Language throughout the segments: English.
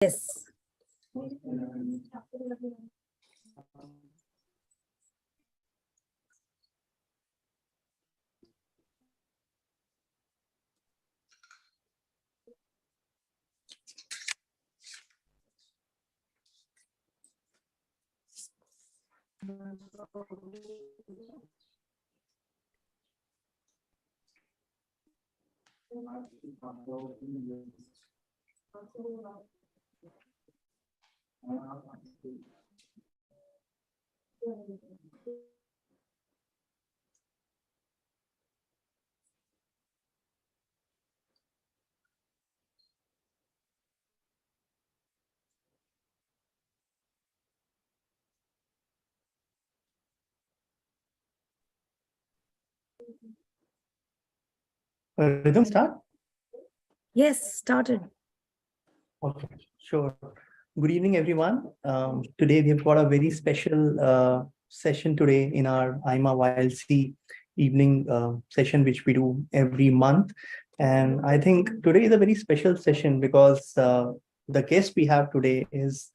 Yes. Rhythm start? Yes, started. Okay, sure. Good evening, everyone. Today we've got a very special session today in our IMA YLC evening session, which we do every month. And I think today is a very special session because the guest we have today is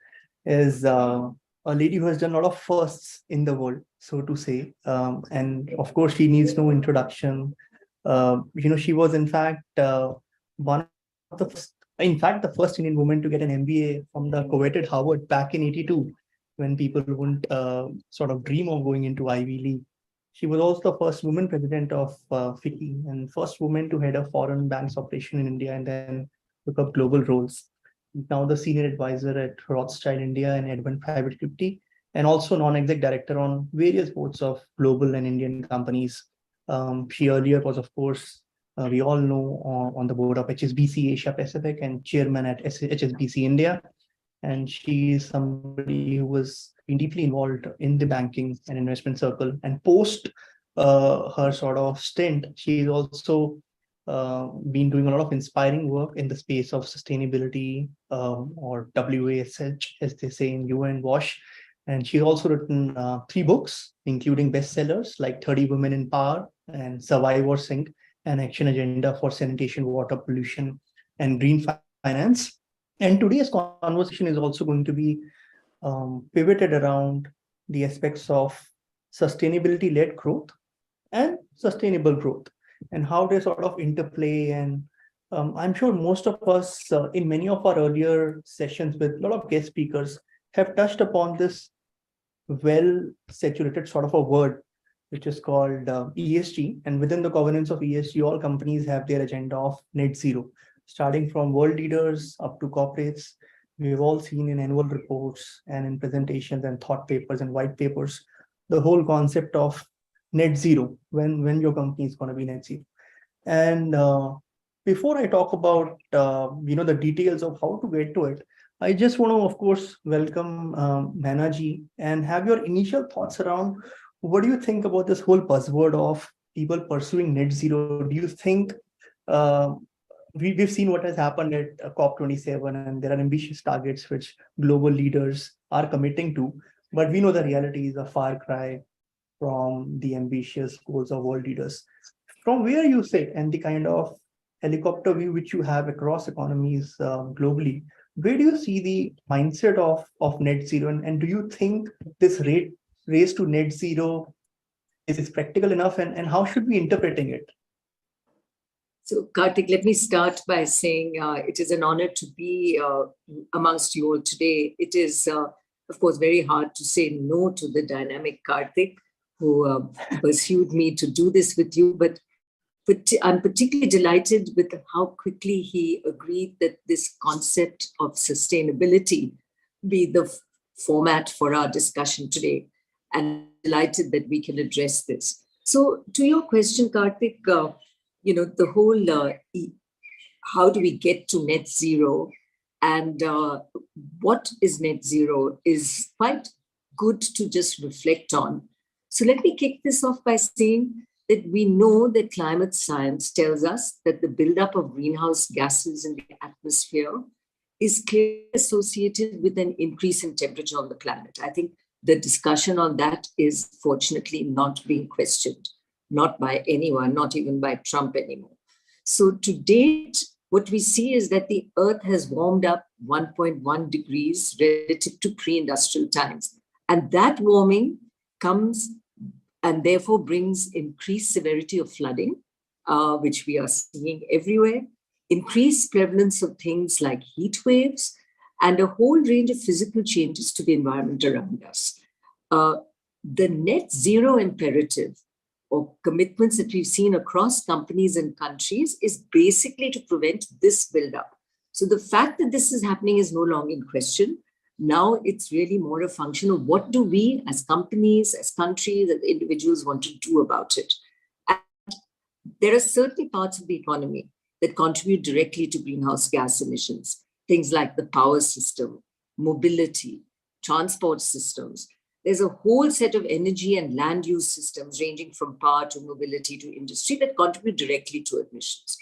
a lady who has done a lot of firsts in the world, so to say. And of course, she needs no introduction. She was in fact one of the first, in fact, the first Indian woman to get an MBA from the coveted Harvard back in '82, when people wouldn't sort of dream of going into Ivy League. She was also the first woman president of FICCI and first woman to head a foreign banks operation in India and then took up global roles. Now the senior advisor at Rothschild India and Edmund Private Equity, and also non-exec director on various boards of global and Indian companies. She earlier was, of course, we all know on the board of HSBC Asia Pacific and chairman at HSBC India. And she is somebody who was been deeply involved in the banking and investment circle. And post her sort of stint, she's also been doing a lot of inspiring work in the space of sustainability, or WASH, as they say in UN WASH. And she's also written 3 books, including bestsellers like 30 Women in Power and Survive or Sink, an action agenda for sanitation, water pollution, and green finance. And today's conversation is also going to be pivoted around the aspects of sustainability-led growth and sustainable growth and how they sort of interplay. And I'm sure most of us in many of our earlier sessions with a lot of guest speakers have touched upon this well-saturated sort of a word, which is called ESG. And within the governance of ESG, all companies have their agenda of net zero, starting from world leaders up to corporates. We've all seen in annual reports and in presentations and thought papers and white papers, the whole concept of net zero, when your company is going to be net zero. And before I talk about the details of how to get to it, I just want to, of course, welcome Naina ji and have your initial thoughts around what do you think about this whole buzzword of people pursuing net zero? Do you think uh, we've seen what has happened at COP27, and there are ambitious targets which global leaders are committing to, but we know the reality is a far cry from the ambitious goals of world leaders. From where you sit and the kind of helicopter view which you have across economies globally, where do you see the mindset of net zero? And do you think this race to net zero is practical enough? And how should we interpreting it? So, Karthik, let me start by saying it is an honor to be amongst you all today. It is, of course, very hard to say no to the dynamic Karthik, who pursued me to do this with you. But I'm particularly delighted with how quickly he agreed that this concept of sustainability be the format for our discussion today. And delighted that we can address this. So, to your question, Karthik, the whole how do we get to net zero and what is net zero is quite good to just reflect on. So let me kick this off by saying that we know that climate science tells us that the buildup of greenhouse gases in the atmosphere is clearly associated with an increase in temperature on the planet. I think the discussion on that is fortunately not being questioned. Not by anyone, not even by Trump anymore. So to date, what we see is that the Earth has warmed up 1.1 degrees relative to pre-industrial times. And that warming comes and therefore brings increased severity of flooding, which we are seeing everywhere, increased prevalence of things like heat waves, and a whole range of physical changes to the environment around us. The net zero imperative or commitments that we've seen across companies and countries is basically to prevent this buildup. So the fact that this is happening is no longer in question. Now it's really more a function of what do we as companies, as countries, as individuals want to do about it. And there are certainly parts of the economy that contribute directly to greenhouse gas emissions, things like the power system, mobility, transport systems. There's a whole set of energy and land use systems ranging from power to mobility to industry that contribute directly to emissions.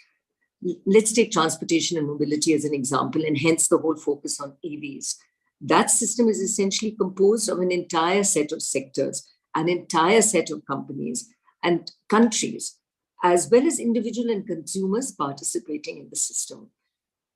Let's take transportation and mobility as an example, and hence the whole focus on EVs. That system is essentially composed of an entire set of sectors, an entire set of companies and countries, as well as individual and consumers participating in the system.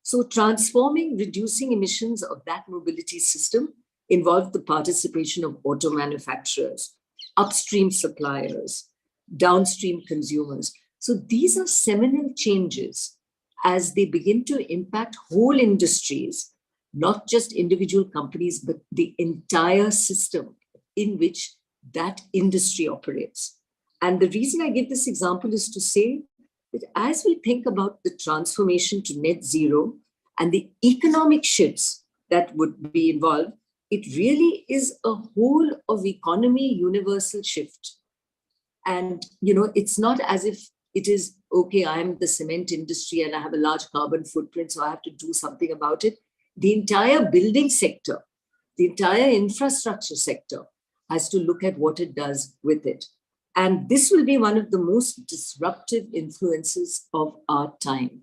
So transforming, reducing emissions of that mobility system involved the participation of auto manufacturers, upstream suppliers, downstream consumers. So these are seminal changes as they begin to impact whole industries, not just individual companies, but the entire system in which that industry operates. And the reason I give this example is to say that as we think about the transformation to net zero and the economic shifts that would be involved, it really is a whole of economy universal shift. And, it's not as if it is, okay, I'm the cement industry and I have a large carbon footprint, so I have to do something about it. The entire building sector, the entire infrastructure sector has to look at what it does with it. And this will be one of the most disruptive influences of our time.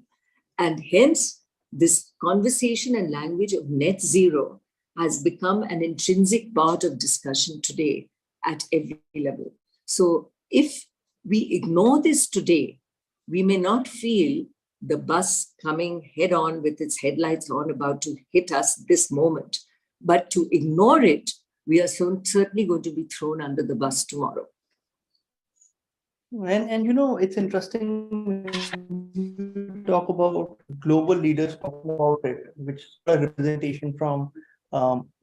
And hence, this conversation and language of net zero has become an intrinsic part of discussion today at every level. So if we ignore this today, we may not feel the bus coming head on with its headlights on about to hit us this moment. But to ignore it, we are certainly going to be thrown under the bus tomorrow. And it's interesting when you talk about global leaders talking about it, which is a representation from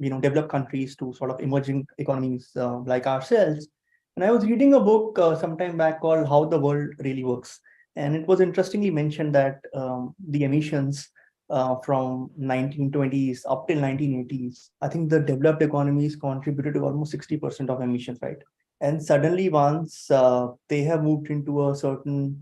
developed countries to sort of emerging economies like ourselves. And I was reading a book some time back called How the World Really Works. And it was interestingly mentioned that the emissions from 1920s up till 1980s, I think the developed economies contributed to almost 60% of emissions, right? And suddenly once they have moved into a certain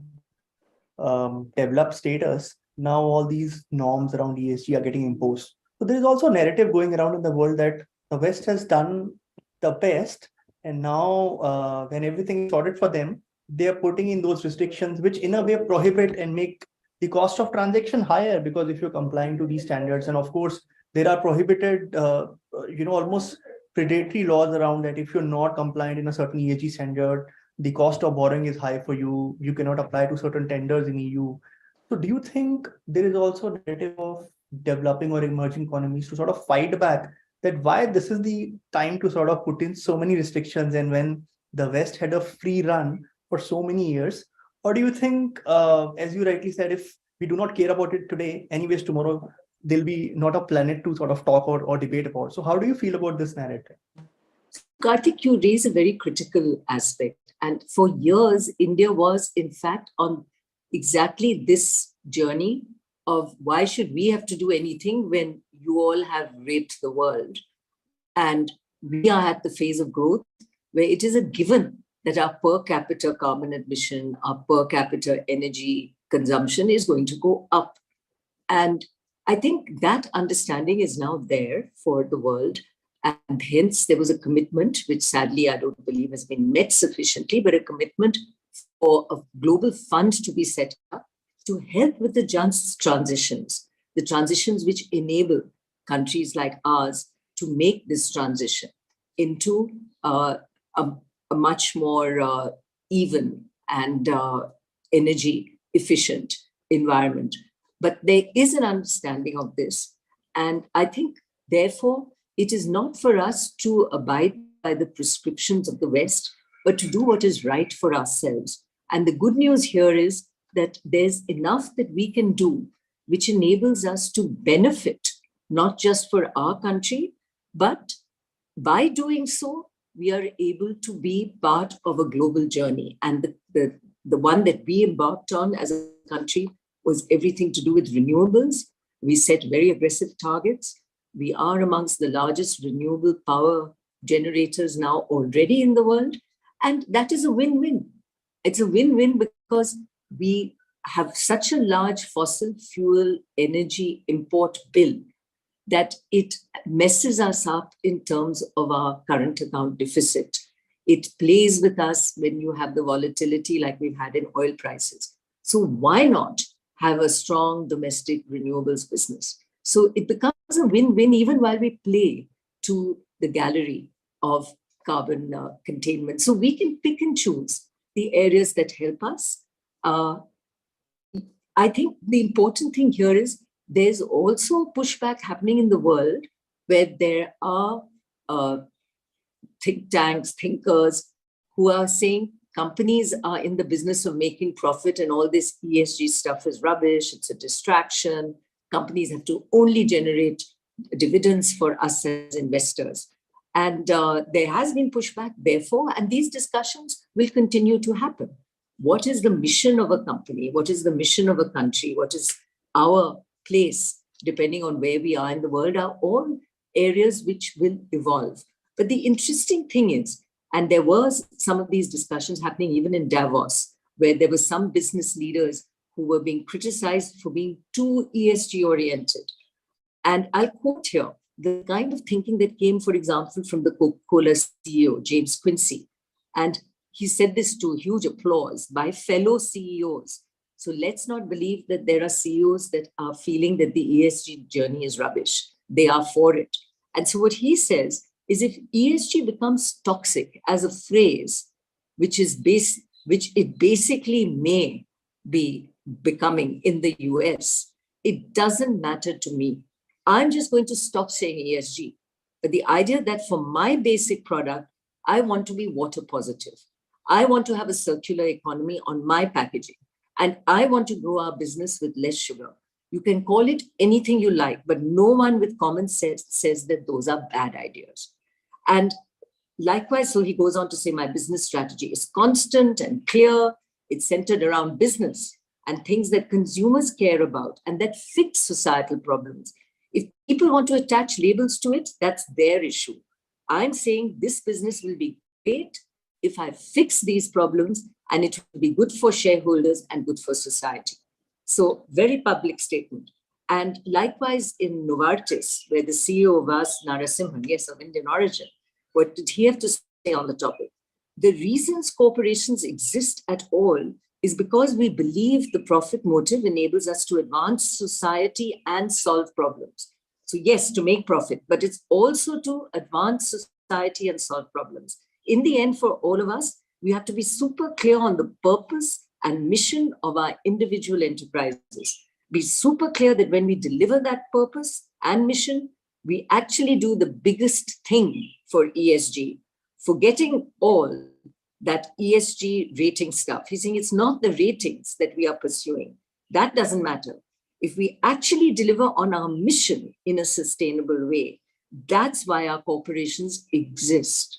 developed status, now all these norms around ESG are getting imposed. So there is also a narrative going around in the world that the West has done the best, and now when everything is sorted for them, they are putting in those restrictions, which in a way prohibit and make the cost of transaction higher, because if you're complying to these standards, and of course there are prohibited, almost predatory laws around that. If you're not compliant in a certain ESG standard, the cost of borrowing is high for you. You cannot apply to certain tenders in EU. So do you think there is also a narrative of developing or emerging economies to sort of fight back that why this is the time to sort of put in so many restrictions, and when the West had a free run for so many years? Or do you think, as you rightly said, if we do not care about it today, anyways, tomorrow there'll be not a planet to sort of talk or debate about? So how do you feel about this narrative? Karthik, you raise a very critical aspect. And for years, India was, in fact, on exactly this journey of why should we have to do anything when you all have raped the world? And we are at the phase of growth where it is a given that our per capita carbon emission, our per capita energy consumption is going to go up. And I think that understanding is now there for the world. And hence there was a commitment, which sadly I don't believe has been met sufficiently, but a commitment for a global fund to be set up to help with the just transitions, the transitions which enable countries like ours to make this transition into a much more even and energy efficient environment. But there is an understanding of this. And I think, therefore, it is not for us to abide by the prescriptions of the West, but to do what is right for ourselves. And the good news here is that there's enough that we can do, which enables us to benefit, not just for our country, but by doing so, we are able to be part of a global journey. And the one that we embarked on as a country was everything to do with renewables. We set very aggressive targets. We are amongst the largest renewable power generators now already in the world. And that is a win-win. It's a win-win because we have such a large fossil fuel energy import bill that it messes us up in terms of our current account deficit. It plays with us when you have the volatility like we've had in oil prices. So why not have a strong domestic renewables business? So it becomes a win-win even while we play to the gallery of carbon containment. So we can pick and choose the areas that help us. I think the important thing here is there's also pushback happening in the world where there are think tanks, thinkers who are saying companies are in the business of making profit and all this ESG stuff is rubbish, it's a distraction. Companies have to only generate dividends for us as investors. And there has been pushback, therefore, and these discussions will continue to happen. What is the mission of a company? What is the mission of a country? What is our place, depending on where we are in the world, are all areas which will evolve. But the interesting thing is, and there was some of these discussions happening even in Davos, where there were some business leaders who were being criticized for being too ESG oriented. And I'll quote here the kind of thinking that came, for example, from the Coca-Cola CEO, James Quincy. And he said this to huge applause by fellow CEOs. So let's not believe that there are CEOs that are feeling that the ESG journey is rubbish. They are for it. And so what he says is if ESG becomes toxic as a phrase, which it basically may be becoming in the US, it doesn't matter to me. I'm just going to stop saying ESG. But the idea that for my basic product, I want to be water positive. I want to have a circular economy on my packaging. And I want to grow our business with less sugar. You can call it anything you like, but no one with common sense says that those are bad ideas. And likewise, so he goes on to say, my business strategy is constant and clear. It's centered around business and things that consumers care about and that fix societal problems. If people want to attach labels to it, that's their issue. I'm saying this business will be great if I fix these problems, and it will be good for shareholders and good for society. So very public statement. And likewise in Novartis, where the CEO of us, Narasimhan, yes, of Indian origin, what did he have to say on the topic? The reasons corporations exist at all is because we believe the profit motive enables us to advance society and solve problems. So yes, to make profit, but it's also to advance society and solve problems. In the end, for all of us, we have to be super clear on the purpose and mission of our individual enterprises. Be super clear that when we deliver that purpose and mission, we actually do the biggest thing for ESG, forgetting all that ESG rating stuff. He's saying it's not the ratings that we are pursuing. That doesn't matter. If we actually deliver on our mission in a sustainable way, that's why our corporations exist.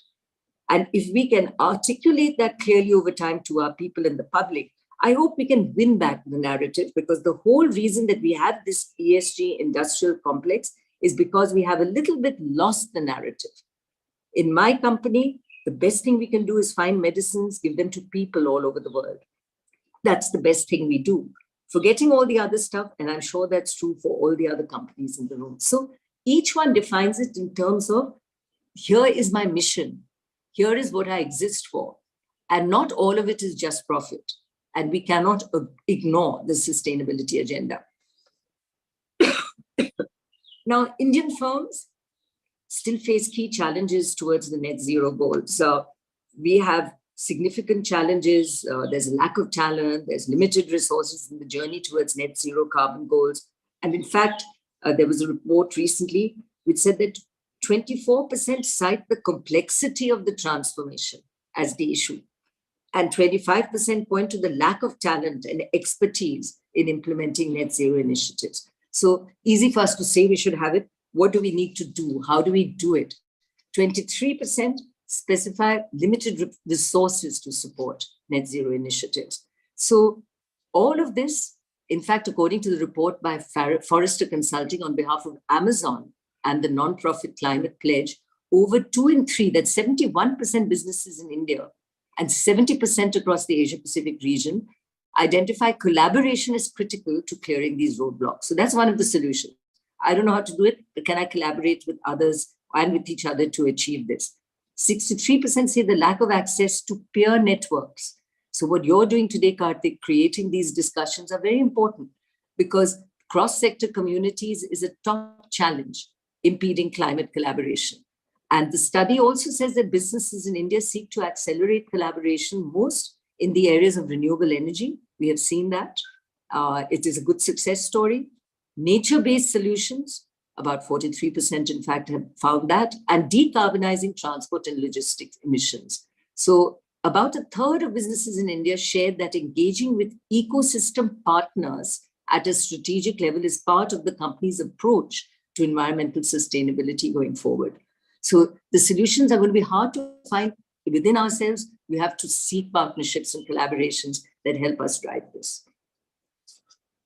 And if we can articulate that clearly over time to our people and the public, I hope we can win back the narrative, because the whole reason that we have this ESG industrial complex is because we have a little bit lost the narrative. In my company, the best thing we can do is find medicines, give them to people all over the world. That's the best thing we do. Forgetting all the other stuff, and I'm sure that's true for all the other companies in the room. So each one defines it in terms of, here is my mission. Here is what I exist for. And not all of it is just profit. And we cannot ignore the sustainability agenda. Now, Indian firms still face key challenges towards the net zero goal. So we have significant challenges. There's a lack of talent, there's limited resources in the journey towards net zero carbon goals. And in fact, there was a report recently which said that 24% cite the complexity of the transformation as the issue. And 25% point to the lack of talent and expertise in implementing net zero initiatives. So easy for us to say we should have it. What do we need to do? How do we do it? 23% specify limited resources to support net zero initiatives. So all of this, in fact, according to the report by Forrester Consulting on behalf of Amazon and the nonprofit Climate Pledge, over 2 in 3, that's 71% businesses in India and 70% across the Asia-Pacific region, identify collaboration as critical to clearing these roadblocks. So that's one of the solutions. I don't know how to do it, but can I collaborate with others and with each other to achieve this? 63% say the lack of access to peer networks. So what you're doing today, Karthik, creating these discussions are very important because cross-sector communities is a top challenge impeding climate collaboration. And the study also says that businesses in India seek to accelerate collaboration most in the areas of renewable energy. We have seen that. It is a good success story. Nature-based solutions, about 43% in fact have found that, and decarbonizing transport and logistics emissions. So about a third of businesses in India shared that engaging with ecosystem partners at a strategic level is part of the company's approach to environmental sustainability going forward. So the solutions are going to be hard to find within ourselves. We have to seek partnerships and collaborations that help us drive this.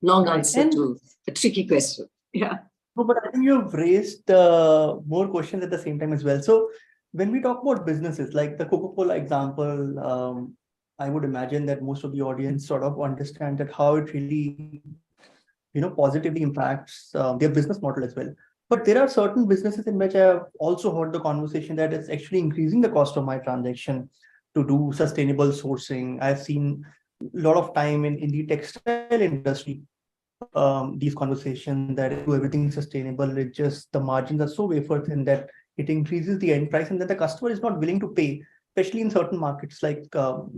Long answer to a tricky question. Yeah. No, but I think you've raised more questions at the same time as well. So when we talk about businesses, like the Coca-Cola example, I would imagine that most of the audience sort of understand that how it really, positively impacts their business model as well. But there are certain businesses in which I have also heard the conversation that it's actually increasing the cost of my transaction to do sustainable sourcing. I've seen a lot of time in the textile industry, these conversations that do everything sustainable. It just, the margins are so wafer thin that it increases the end price and then the customer is not willing to pay, especially in certain markets like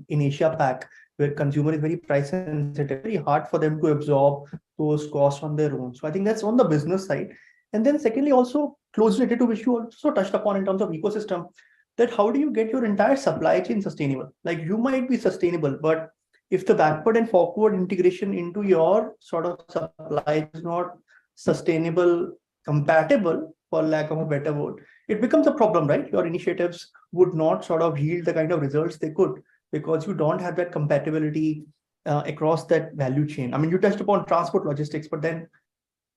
in Asia Pac, where consumer is very price sensitive, very hard for them to absorb those costs on their own. So I think that's on the business side. And then secondly, also closely related to which you also touched upon in terms of ecosystem, that how do you get your entire supply chain sustainable? Like you might be sustainable, but if the backward and forward integration into your sort of supply is not sustainable, compatible, for lack of a better word, it becomes a problem, right? Your initiatives would not sort of yield the kind of results they could because you don't have that compatibility across that value chain. I mean, you touched upon transport logistics, but then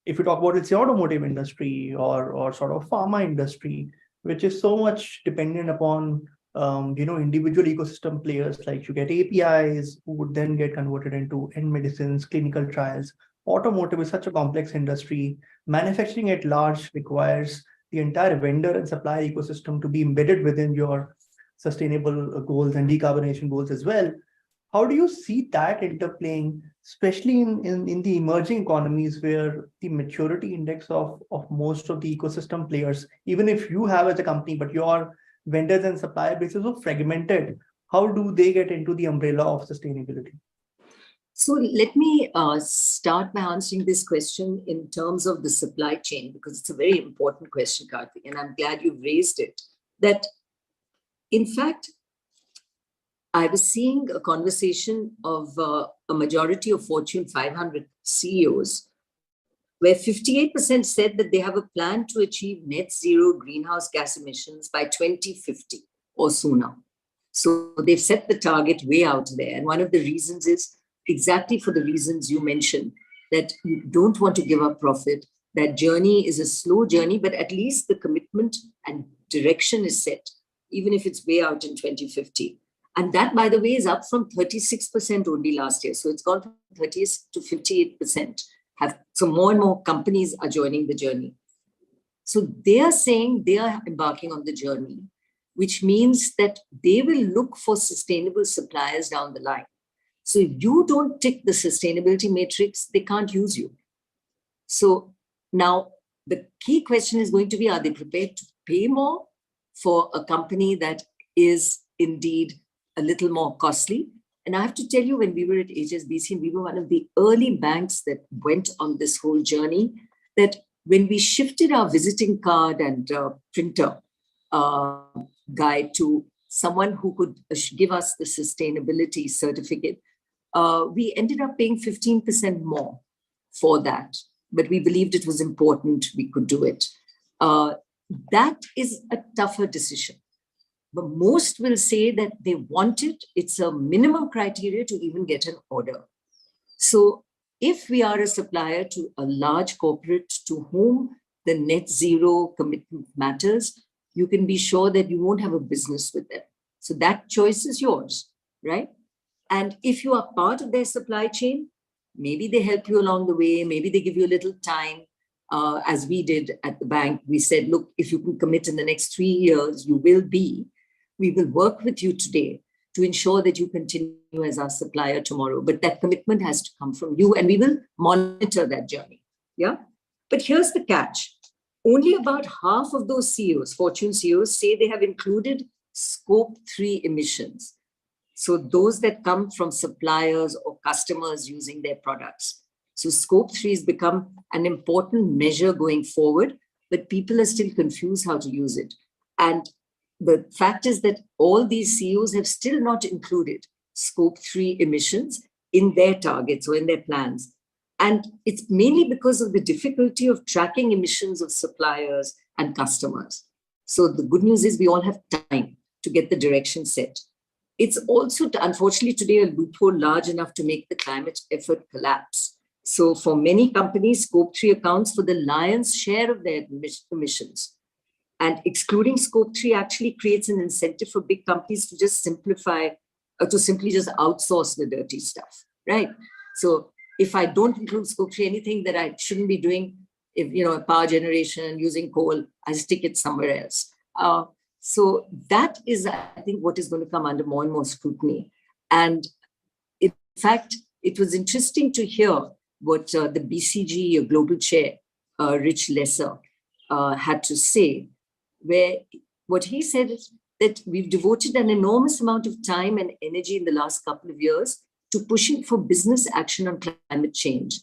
if you talk about it's the automotive industry or sort of pharma industry, which is so much dependent upon individual ecosystem players, like you get APIs who would then get converted into end medicines, clinical trials. Automotive is such a complex industry. Manufacturing at large requires the entire vendor and supplier ecosystem to be embedded within your sustainable goals and decarbonization goals as well. How do you see that interplaying, especially in the emerging economies where the maturity index of most of the ecosystem players, even if you have as a company, but your vendors and supplier bases are fragmented, how do they get into the umbrella of sustainability? So let me start by answering this question in terms of the supply chain, because it's a very important question, Karthik, and I'm glad you've raised it. That, in fact, I was seeing a conversation of a majority of Fortune 500 CEOs, where 58% said that they have a plan to achieve net zero greenhouse gas emissions by 2050 or sooner. So they've set the target way out there. And one of the reasons is exactly for the reasons you mentioned, that you don't want to give up profit. That journey is a slow journey, but at least the commitment and direction is set, even if it's way out in 2050. And that, by the way, is up from 36% only last year. So it's gone from 30 to 58%. So more and more companies are joining the journey. So they are saying they are embarking on the journey, which means that they will look for sustainable suppliers down the line. So if you don't tick the sustainability matrix, they can't use you. So now the key question is going to be, are they prepared to pay more for a company that is indeed a little more costly. And I have to tell you, when we were at HSBC, we were one of the early banks that went on this whole journey, that when we shifted our visiting card and printer guide to someone who could give us the sustainability certificate, we ended up paying 15% more for that. But we believed it was important, we could do it. That is a tougher decision. But most will say that they want it. It's a minimum criteria to even get an order. So if we are a supplier to a large corporate to whom the net zero commitment matters, you can be sure that you won't have a business with them. So that choice is yours, right? And if you are part of their supply chain, maybe they help you along the way, maybe they give you a little time. As we did at the bank, we said, look, if you can commit in the next 3 years, you will be. We will work with you today to ensure that you continue as our supplier tomorrow. But that commitment has to come from you, and we will monitor that journey. Yeah. But here's the catch. Only about half of those CEOs, Fortune CEOs, say they have included Scope 3 emissions. So those that come from suppliers or customers using their products. So Scope 3 has become an important measure going forward, but people are still confused how to use it. And the fact is that all these CEOs have still not included Scope 3 emissions in their targets or in their plans. And it's mainly because of the difficulty of tracking emissions of suppliers and customers. So the good news is we all have time to get the direction set. It's also, unfortunately, today a loophole large enough to make the climate effort collapse. So for many companies, Scope 3 accounts for the lion's share of their emissions. And excluding Scope 3 actually creates an incentive for big companies to just simplify, to simply just outsource the dirty stuff, right? So if I don't include Scope 3, anything that I shouldn't be doing, if power generation using coal, I stick it somewhere else. So that is, I think, what is going to come under more and more scrutiny. And in fact, it was interesting to hear what the BCG Global Chair, Rich Lesser, had to say, where what he said is that we've devoted an enormous amount of time and energy in the last couple of years to pushing for business action on climate change.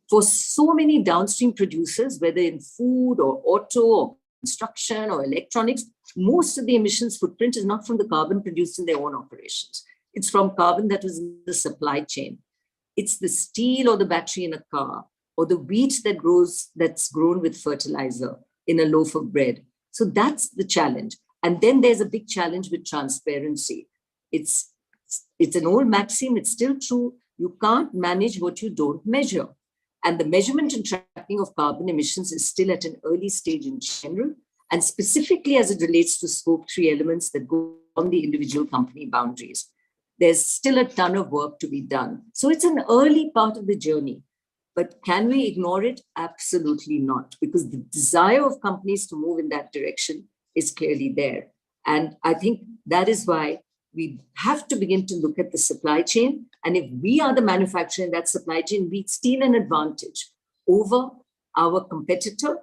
For so many downstream producers, whether in food or auto or construction or electronics, most of the emissions footprint is not from the carbon produced in their own operations. It's from carbon that was in the supply chain. It's the steel or the battery in a car, or the wheat that's grown with fertilizer in a loaf of bread. So that's the challenge. And then there's a big challenge with transparency. It's an old maxim, it's still true. You can't manage what you don't measure. And the measurement and tracking of carbon emissions is still at an early stage in general, and specifically as it relates to Scope 3 elements that go on the individual company boundaries. There's still a ton of work to be done. So it's an early part of the journey. But can we ignore it? Absolutely not, because the desire of companies to move in that direction is clearly there. And I think that is why we have to begin to look at the supply chain. And if we are the manufacturer in that supply chain, we steal an advantage over our competitor,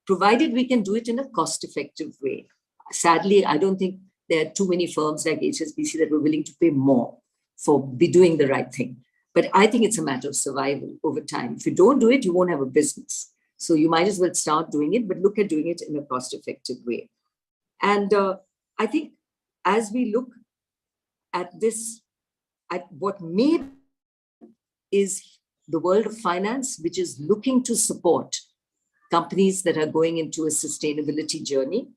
provided we can do it in a cost-effective way. Sadly, I don't think there are too many firms like HSBC that were willing to pay more for be doing the right thing. But I think it's a matter of survival over time. If you don't do it, you won't have a business. So you might as well start doing it, but look at doing it in a cost-effective way. And I think as we look at this, at what may is the world of finance, which is looking to support companies that are going into a sustainability journey.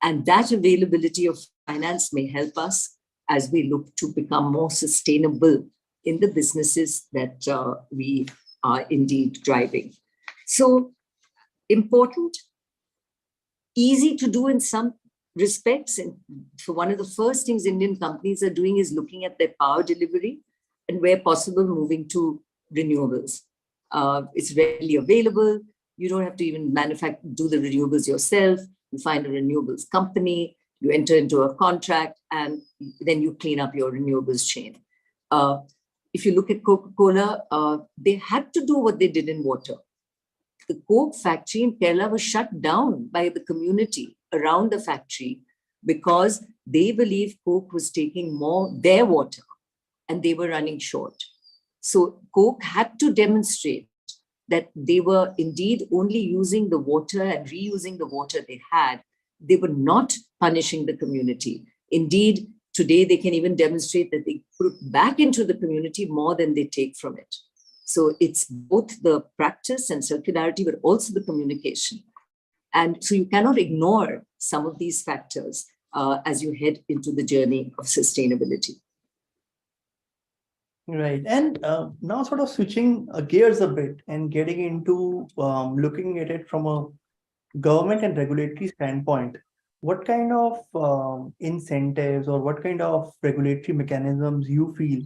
And that availability of finance may help us as we look to become more sustainable in the businesses that we are indeed driving. So important, easy to do in some respects. And for one of the first things Indian companies are doing is looking at their power delivery and where possible moving to renewables. It's readily available. You don't have to even do the renewables yourself. You find a renewables company, you enter into a contract, and then you clean up your renewables chain. If you look at Coca-Cola, they had to do what they did in water. The Coke factory in Kerala was shut down by the community around the factory because they believe Coke was taking more their water and they were running short. So Coke had to demonstrate that they were indeed only using the water and reusing the water they had. They were not punishing the community. Indeed, today they can even demonstrate that they put back into the community more than they take from it. So it's both the practice and circularity, but also the communication. And so you cannot ignore some of these factors as you head into the journey of sustainability. Right. And now sort of switching gears a bit and getting into looking at it from a government and regulatory standpoint, what kind of incentives or what kind of regulatory mechanisms you feel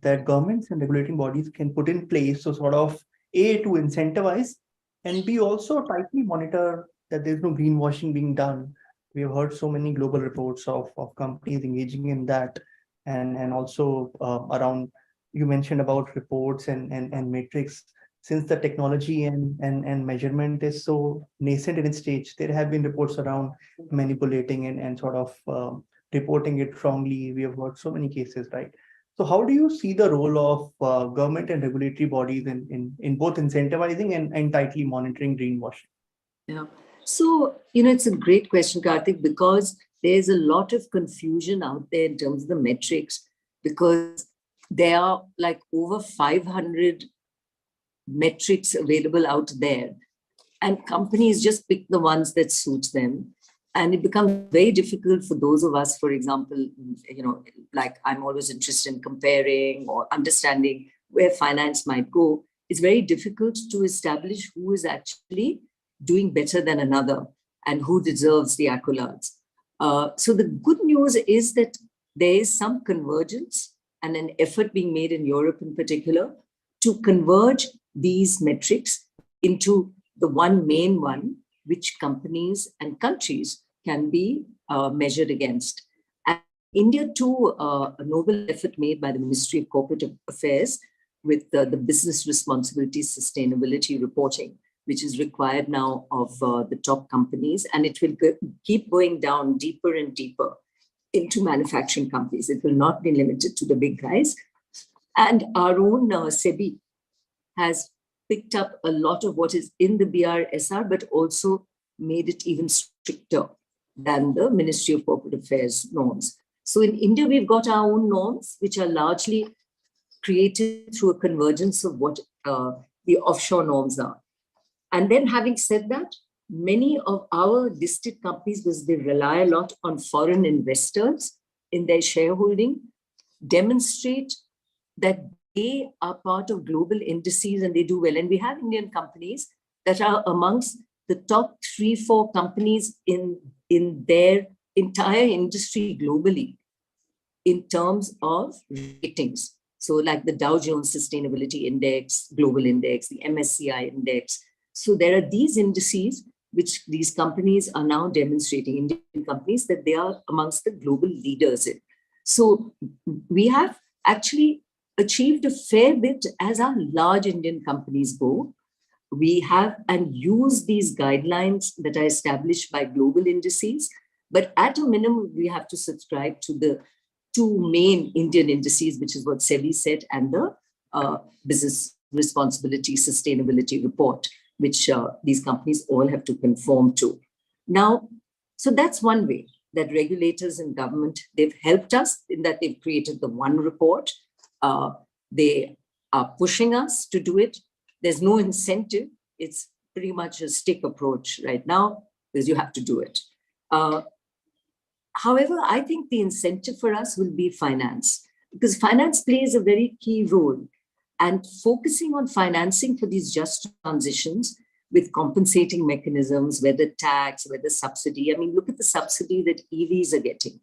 that governments and regulating bodies can put in place to sort of A, to incentivize, and B, also tightly monitor that there's no greenwashing being done. We have heard so many global reports of companies engaging in that, and also around, you mentioned about reports and metrics. Since the technology and measurement is so nascent in its stage, there have been reports around manipulating and sort of reporting it wrongly. We have heard so many cases, right? So how do you see the role of government and regulatory bodies in both incentivizing and tightly monitoring greenwashing? Yeah. So, it's a great question, Karthik, because there's a lot of confusion out there in terms of the metrics, because there are like over 500 metrics available out there, and companies just pick the ones that suit them. And it becomes very difficult for those of us, for example, like I'm always interested in comparing or understanding where finance might go. It's very difficult to establish who is actually doing better than another and who deserves the accolades. So the good news is that there is some convergence and an effort being made in Europe in particular to converge these metrics into the one main one, which companies and countries can be measured against. And India too, a noble effort made by the Ministry of Corporate Affairs with the Business Responsibility Sustainability Reporting, which is required now of the top companies, and it will keep going down deeper and deeper into manufacturing companies. It will not be limited to the big guys. And our own SEBI has picked up a lot of what is in the BRSR, but also made it even stricter than the Ministry of Corporate Affairs norms. So in India, we've got our own norms, which are largely created through a convergence of what the offshore norms are. And then having said that, many of our listed companies, because they rely a lot on foreign investors in their shareholding, demonstrate that they are part of global indices and they do well. And we have Indian companies that are amongst the top 3-4 companies in their entire industry globally in terms of ratings. So like the Dow Jones Sustainability Index, Global Index, the MSCI Index. So there are these indices which these companies are now demonstrating, Indian companies, that they are amongst the global leaders in. So we have actually achieved a fair bit as our large Indian companies go. We have and use these guidelines that are established by global indices, but at a minimum, we have to subscribe to the two main Indian indices, which is what SEBI said, and the Business Responsibility Sustainability Report, which these companies all have to conform to. Now, so that's one way that regulators and government, they've helped us in that they've created the one report. They are pushing us to do it. There's no incentive. It's pretty much a stick approach right now because you have to do it. However, I think the incentive for us will be finance, because finance plays a very key role, and focusing on financing for these just transitions with compensating mechanisms, whether tax, whether subsidy. I mean, look at the subsidy that EVs are getting.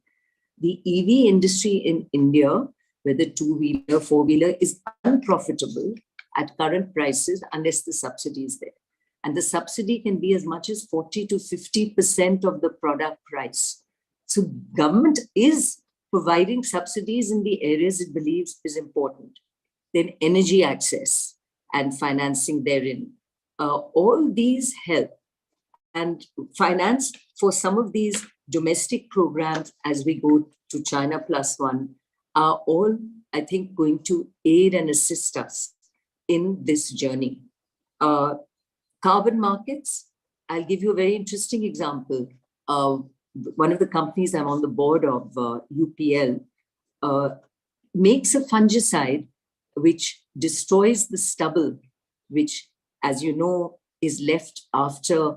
The EV industry in India, whether two-wheeler, four-wheeler, is unprofitable at current prices unless the subsidy is there. And the subsidy can be as much as 40 to 50% of the product price. So government is providing subsidies in the areas it believes is important. Then energy access and financing therein. All these help. And finance for some of these domestic programs as we go to China Plus One are all, I think, going to aid and assist us in this journey. Carbon markets, I'll give you a very interesting example. One of the companies I'm on the board of, UPL, makes a fungicide which destroys the stubble, which, as you know, is left after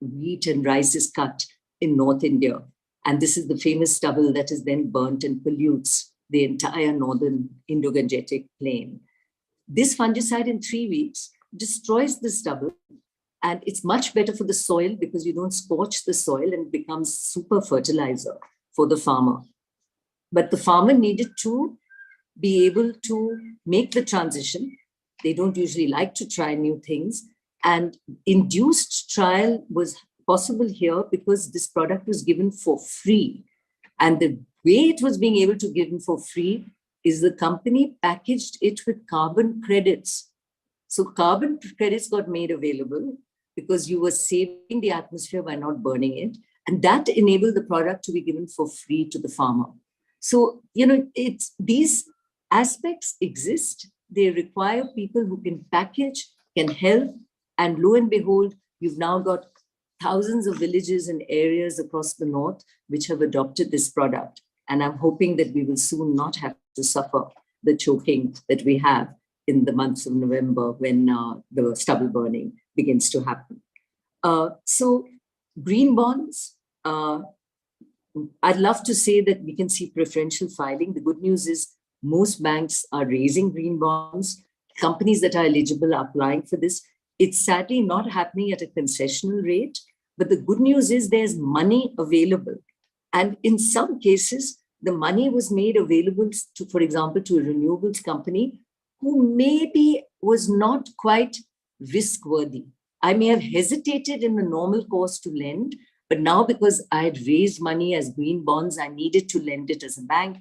wheat and rice is cut in North India. And this is the famous stubble that is then burnt and pollutes the entire northern Indo-Gangetic plain. This fungicide in 3 weeks destroys the stubble, and it's much better for the soil because you don't scorch the soil and it becomes super fertilizer for the farmer. But the farmer needed to be able to make the transition. They don't usually like to try new things. And induced trial was possible here because this product was given for free. And the way it was being able to given for free is the company packaged it with carbon credits. So carbon credits got made available because you were saving the atmosphere by not burning it. And that enabled the product to be given for free to the farmer. So, these aspects exist. They require people who can package, can help. And lo and behold, you've now got thousands of villages and areas across the north which have adopted this product. And I'm hoping that we will soon not have to suffer the choking that we have in the months of November when the stubble burning begins to happen. So green bonds, I'd love to say that we can see preferential filing. The good news is most banks are raising green bonds. Companies that are eligible are applying for this. It's sadly not happening at a concessional rate, but the good news is there's money available. And in some cases, the money was made available to, for example, to a renewables company who maybe was not quite risk worthy. I may have hesitated in the normal course to lend, but now because I had raised money as green bonds, I needed to lend it as a bank.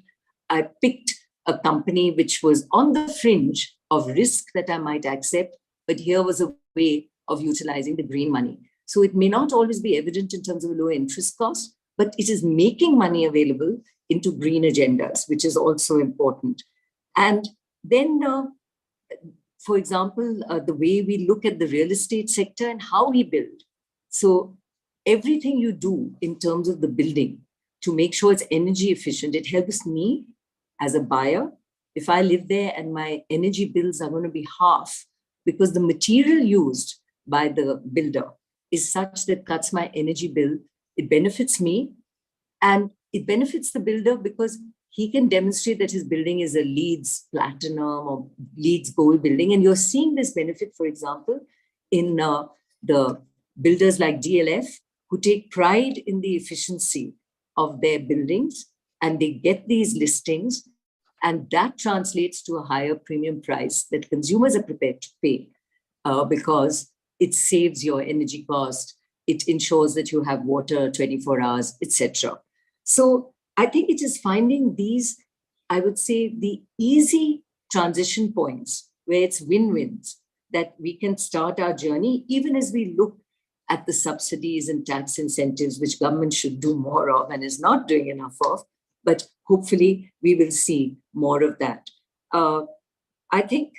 I picked a company which was on the fringe of risk that I might accept, but here was a way of utilizing the green money. So it may not always be evident in terms of a low interest cost, but it is making money available into green agendas, which is also important. And then, for example, the way we look at the real estate sector and how we build. So everything you do in terms of the building to make sure it's energy efficient, it helps me as a buyer. If I live there and my energy bills are going to be half because the material used by the builder is such that cuts my energy bill, it benefits me and it benefits the builder because he can demonstrate that his building is a LEED Platinum or LEED Gold building. And you're seeing this benefit, for example, in the builders like DLF, who take pride in the efficiency of their buildings, and they get these listings, and that translates to a higher premium price that consumers are prepared to pay because it saves your energy cost, it ensures that you have water 24 hours, etc. So I think it is finding these, I would say, the easy transition points where it's win-wins that we can start our journey, even as we look at the subsidies and tax incentives, which government should do more of and is not doing enough of, but hopefully we will see more of that. I think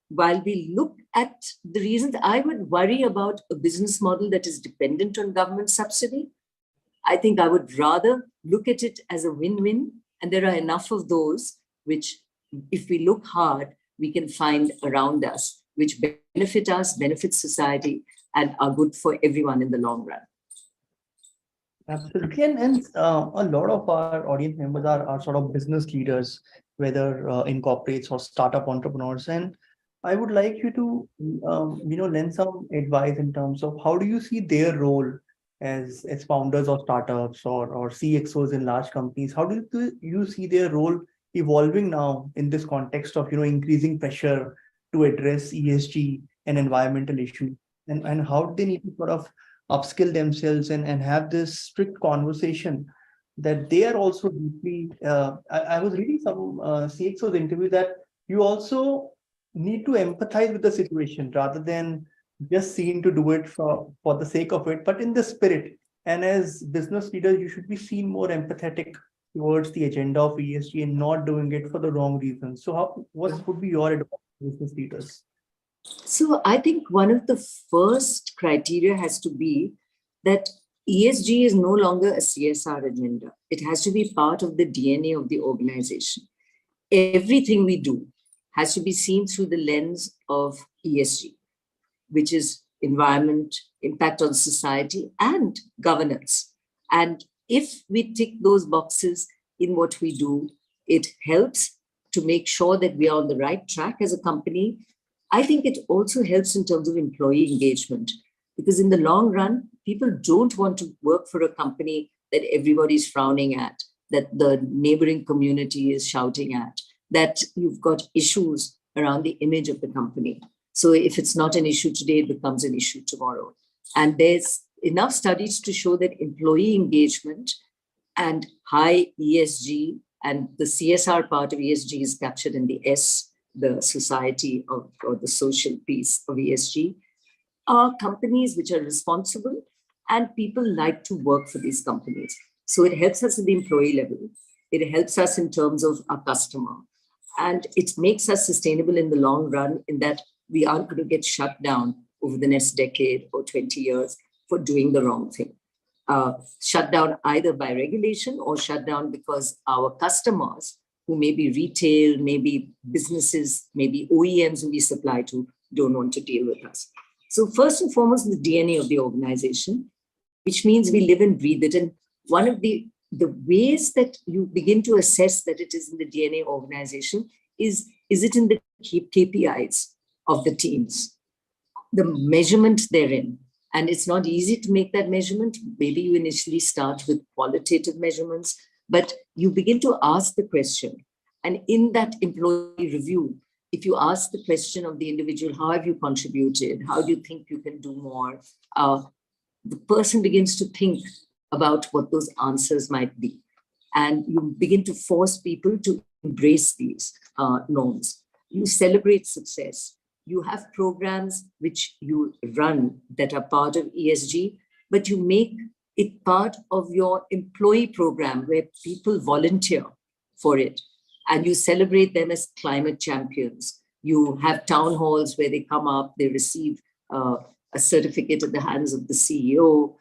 while we look at the reasons, I would worry about a business model that is dependent on government subsidy. I think I would rather look at it as a win-win, and there are enough of those which, if we look hard, we can find around us, which benefit us, benefit society, and are good for everyone in the long run. Absolutely. And a lot of our audience members are sort of business leaders, whether in corporates or startup entrepreneurs. And I would like you to, lend some advice in terms of how do you see their role as founders of startups or CXOs in large companies? How do you see their role evolving now in this context of, increasing pressure to address ESG and environmental issues? And how do they need to sort of upskill themselves and have this strict conversation that they are also deeply, I was reading some CXO's interview that you also need to empathize with the situation rather than just seem to do it for the sake of it, but in the spirit. And as business leaders, you should be seen more empathetic towards the agenda of ESG and not doing it for the wrong reasons. So what would be your advice to business leaders? So I think one of the first criteria has to be that ESG is no longer a CSR agenda. It has to be part of the DNA of the organization. Everything we do has to be seen through the lens of ESG, which is environment, impact on society, and governance. And if we tick those boxes in what we do, it helps to make sure that we are on the right track as a company. I think it also helps in terms of employee engagement, because in the long run, people don't want to work for a company that everybody's frowning at, that the neighboring community is shouting at, that you've got issues around the image of the company. So if it's not an issue today, it becomes an issue tomorrow. And there's enough studies to show that employee engagement and high ESG, and the CSR part of ESG is captured in the S, the society of, or the social piece of ESG, are companies which are responsible, and people like to work for these companies. So it helps us at the employee level. It helps us in terms of our customer. And it makes us sustainable in the long run, in that we aren't going to get shut down over the next decade or 20 years for doing the wrong thing. Shut down either by regulation or shut down because our customers, who may be retail, maybe businesses, maybe OEMs who we supply to, don't want to deal with us. So first and foremost, the DNA of the organization, which means we live and breathe it. And one of the ways that you begin to assess that it is in the DNA organization is it in the KPIs of the teams, the measurement therein. And it's not easy to make that measurement. Maybe you initially start with qualitative measurements, but you begin to ask the question. And in that employee review, if you ask the question of the individual, how have you contributed? How do you think you can do more? The person begins to think about what those answers might be. And you begin to force people to embrace these norms. You celebrate success. You have programs which you run that are part of ESG, but you make it part of your employee program where people volunteer for it. And you celebrate them as climate champions. You have town halls where they come up, they receive a certificate at the hands of the CEO,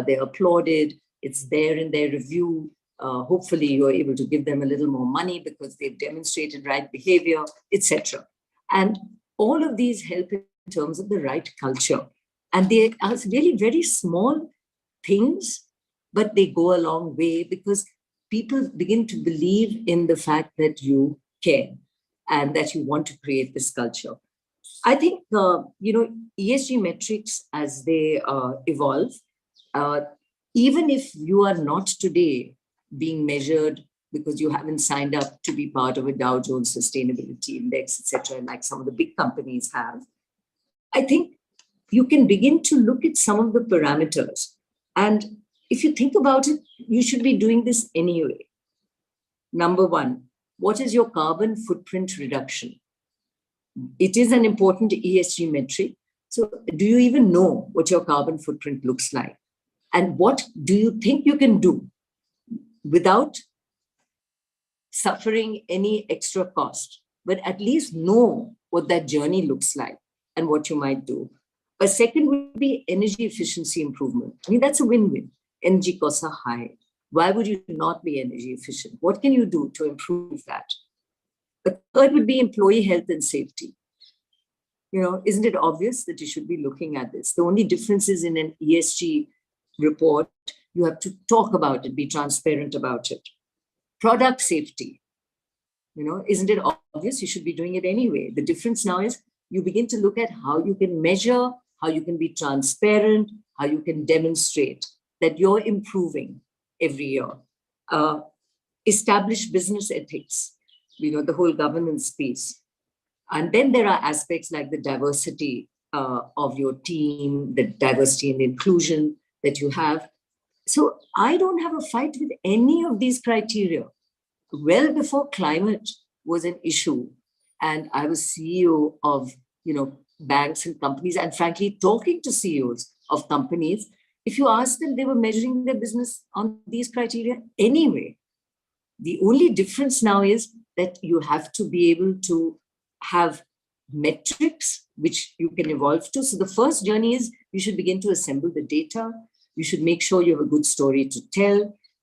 they're applauded, it's there in their review. Hopefully you're able to give them a little more money because they've demonstrated right behavior, etc. And all of these help in terms of the right culture. And they are really very small things, but they go a long way because people begin to believe in the fact that you care and that you want to create this culture. I think, ESG metrics as they evolve, even if you are not today being measured because you haven't signed up to be part of a Dow Jones Sustainability Index, etc., like some of the big companies have, I think you can begin to look at some of the parameters. And if you think about it, you should be doing this anyway. Number one, what is your carbon footprint reduction? It is an important ESG metric. So do you even know what your carbon footprint looks like? And what do you think you can do without suffering any extra cost, but at least know what that journey looks like and what you might do? A second would be energy efficiency improvement. I mean, that's a win-win. Energy costs are high. Why would you not be energy efficient? What can you do to improve that? A third would be employee health and safety. Isn't it obvious that you should be looking at this? The only difference is in an ESG report, you have to talk about it, be transparent about it. Product safety, isn't it obvious? You should be doing it anyway. The difference now is you begin to look at how you can measure, how you can be transparent, how you can demonstrate that you're improving every year. Establish business ethics, the whole governance piece. And then there are aspects like the diversity of your team, the diversity and inclusion that you have. So I don't have a fight with any of these criteria. Well before climate was an issue, and I was CEO of banks and companies, and frankly, talking to CEOs of companies, If you ask them, they were measuring their business on these criteria anyway. The only difference now is that you have to be able to have metrics which you can evolve to. So the first journey is you should begin to assemble the data. You should make sure you have a good story to tell.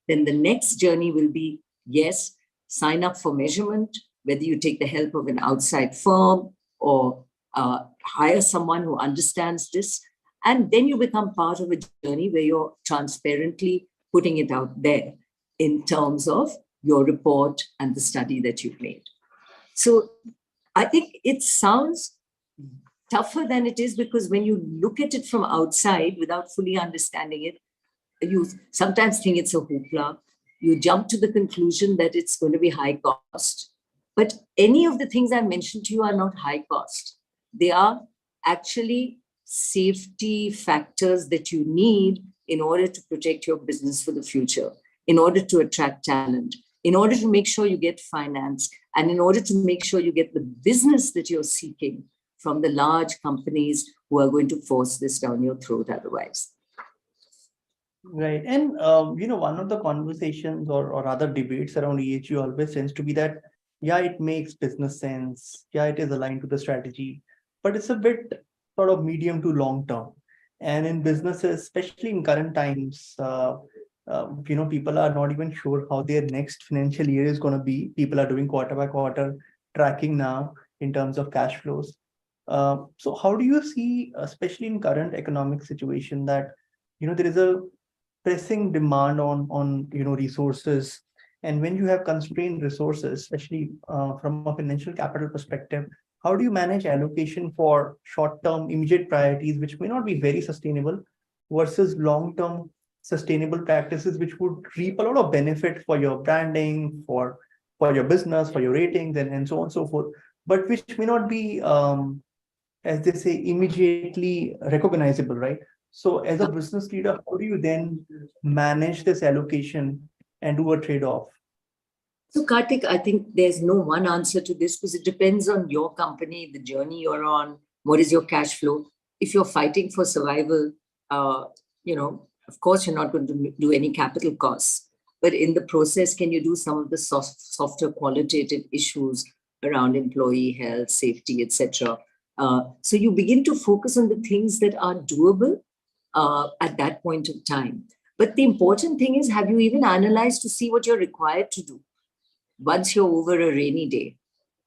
Then the next journey will be, yes, sign up for measurement, whether you take the help of an outside firm or hire someone who understands this. And then you become part of a journey where you're transparently putting it out there in terms of your report and the study that you've made. So I think it sounds tougher than it is, because when you look at it from outside without fully understanding it, you sometimes think it's a hoopla. You jump to the conclusion that it's going to be high cost. But any of the things I mentioned to you are not high cost. They are actually safety factors that you need in order to protect your business for the future, in order to attract talent, in order to make sure you get finance, and in order to make sure you get the business that you're seeking from the large companies who are going to force this down your throat otherwise. Right. And, one of the conversations or other debates around ESG always tends to be that, yeah, it makes business sense. Yeah, it is aligned to the strategy, but it's a bit sort of medium to long term. And in businesses, especially in current times, people are not even sure how their next financial year is going to be. People are doing quarter by quarter tracking now in terms of cash flows. So how do you see, especially in current economic situation, that, there is a pressing demand on resources, and when you have constrained resources, especially from a financial capital perspective, how do you manage allocation for short-term immediate priorities which may not be very sustainable versus long-term sustainable practices which would reap a lot of benefit for your branding, for your business, for your ratings, and so on and so forth, but which may not be, as they say, immediately recognizable, right? So as a business leader, how do you then manage this allocation and do a trade-off? So Karthik, I think there's no one answer to this, because it depends on your company, the journey you're on, what is your cash flow. If you're fighting for survival, of course, you're not going to do any capital costs. But in the process, can you do some of the softer qualitative issues around employee health, safety, etc.? So you begin to focus on the things that are doable at that point of time. But the important thing is, have you even analyzed to see what you're required to do once you're over a rainy day,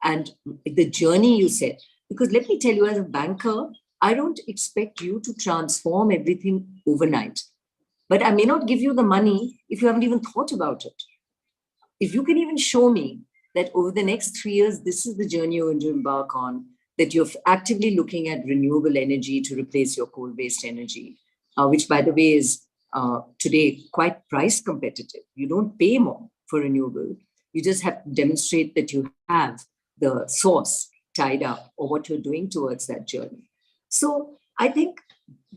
and the journey you set? Because let me tell you, as a banker, I don't expect you to transform everything overnight. But I may not give you the money if you haven't even thought about it. If you can even show me that over the next 3 years, this is the journey you're going to embark on, that you're actively looking at renewable energy to replace your coal-based energy, which, by the way, is today quite price competitive. You don't pay more for renewable. You just have to demonstrate that you have the source tied up, or what you're doing towards that journey. So I think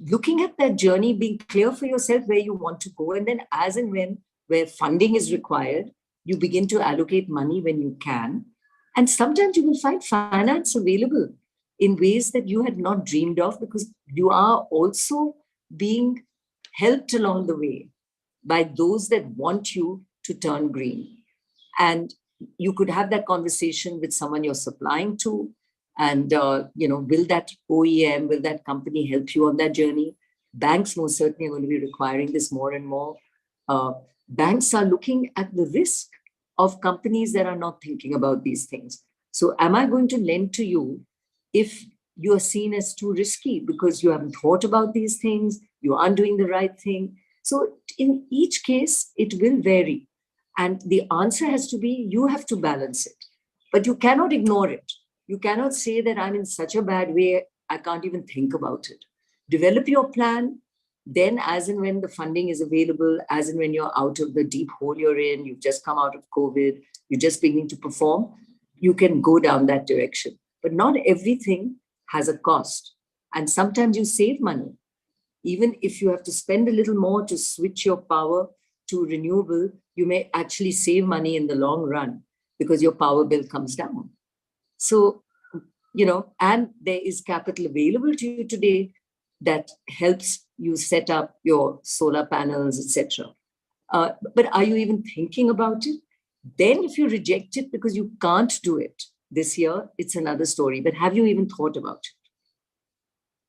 looking at that journey, being clear for yourself where you want to go, and then as and when where funding is required, you begin to allocate money when you can. And sometimes you will find finance available in ways that you had not dreamed of, because you are also being helped along the way by those that want you to turn green. And you could have that conversation with someone you're supplying to, and will that OEM, will that company help you on that journey? Banks most certainly are going to be requiring this more and more. Banks are looking at the risk of companies that are not thinking about these things. So am I going to lend to you if you are seen as too risky because you haven't thought about these things, you aren't doing the right thing? So in each case, it will vary. And the answer has to be, you have to balance it, but you cannot ignore it. You cannot say that I'm in such a bad way, I can't even think about it. Develop your plan. Then as and when the funding is available, as and when you're out of the deep hole you're in, you've just come out of COVID, you're just beginning to perform, you can go down that direction. But not everything has a cost. And sometimes you save money. Even if you have to spend a little more to switch your power to renewable, you may actually save money in the long run because your power bill comes down. So, and there is capital available to you today. that helps you set up your solar panels, etc. But are you even thinking about it? Then if you reject it because you can't do it this year, it's another story. But have you even thought about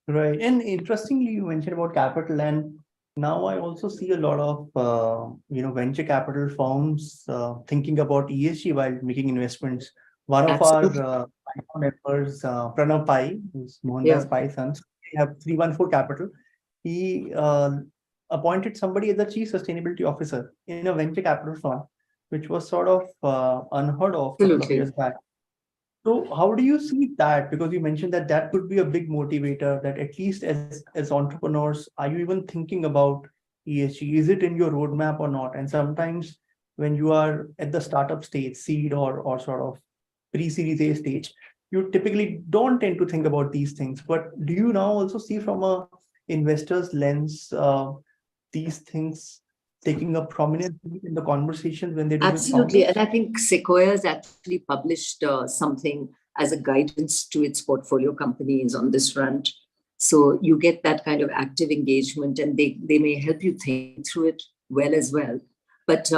it? Right. And interestingly, you mentioned about capital, and now I also see a lot of venture capital firms thinking about ESG while making investments. One of our Absolutely. members, Pranav Pai, who's Mohandas Yeah. Pai's son, we have 314 Capital. He appointed somebody as the chief sustainability officer in a venture capital firm, which was sort of unheard of a couple of Absolutely. years back. So how do you see that? Because you mentioned that that could be a big motivator, that at least as entrepreneurs, are you even thinking about ESG? Is it in your roadmap or not? And sometimes when you are at the startup stage, seed or sort of pre-series A stage, you typically don't tend to think about these things. But do you now also see from a investor's lens these things taking a prominent role in the conversations when they do with Absolutely. founders? And I think Sequoia has actually published something as a guidance to its portfolio companies on this front. So you get that kind of active engagement, and they may help you think through it well as well. But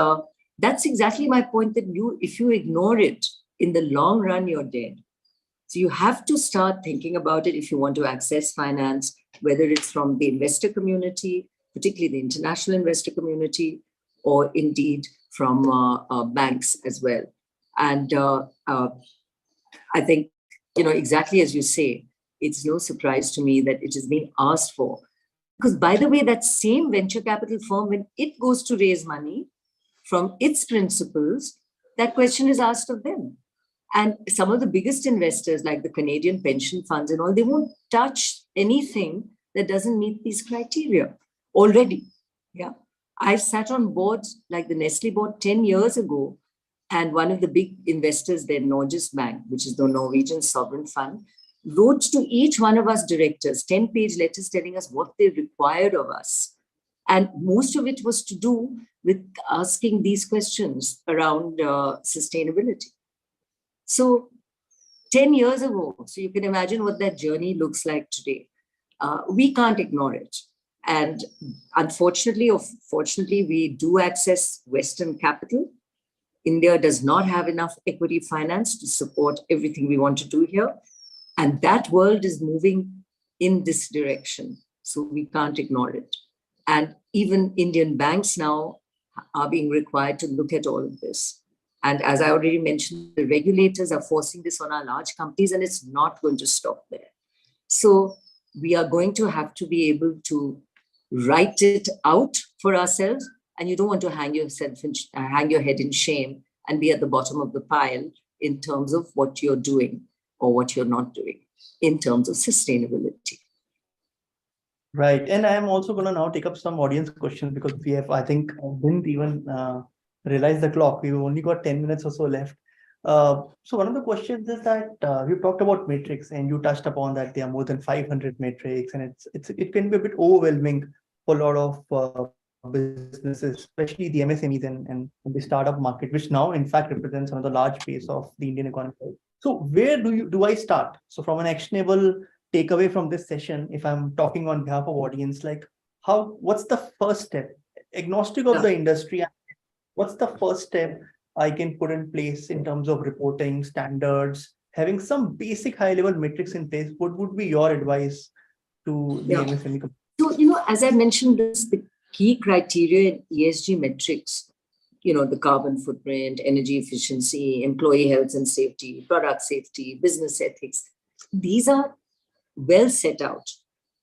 that's exactly my point, that if you ignore it, in the long run, you're dead. So you have to start thinking about it if you want to access finance, whether it's from the investor community, particularly the international investor community, or indeed from banks as well. And I think, exactly as you say, it's no surprise to me that it is being asked for. Because by the way, that same venture capital firm, when it goes to raise money from its principals, that question is asked of them. And some of the biggest investors, like the Canadian pension funds and all, they won't touch anything that doesn't meet these criteria already. Yeah. I sat on boards like the Nestle board 10 years ago, and one of the big investors there, Norges Bank, which is the Norwegian sovereign fund, wrote to each one of us directors 10-page letters telling us what they required of us. And most of it was to do with asking these questions around sustainability. So 10 years ago, so you can imagine what that journey looks like today. We can't ignore it. And unfortunately or fortunately, we do access Western capital. India does not have enough equity finance to support everything we want to do here. And that world is moving in this direction. So we can't ignore it. And even Indian banks now are being required to look at all of this. And as I already mentioned, the regulators are forcing this on our large companies, and it's not going to stop there. So we are going to have to be able to write it out for ourselves. And you don't want to hang your head in shame and be at the bottom of the pile in terms of what you're doing or what you're not doing in terms of sustainability. Right. And I am also going to now take up some audience questions, because we have, I think, didn't even realize the clock. We've only got 10 minutes or so left. So one of the questions is that we've talked about metrics, and you touched upon that there are more than 500 metrics, and it can be a bit overwhelming for a lot of businesses, especially the MSMEs and the startup market, which now in fact represents one of the large base of the Indian economy. So where do I start? So from an actionable takeaway from this session, if I'm talking on behalf of audience, like what's the first step, agnostic of the industry, what's the first step I can put in place in terms of reporting standards, having some basic high level metrics in place? What would be your advice to the MSME company? So, as I mentioned, the key criteria in ESG metrics, the carbon footprint, energy efficiency, employee health and safety, product safety, business ethics, these are well set out.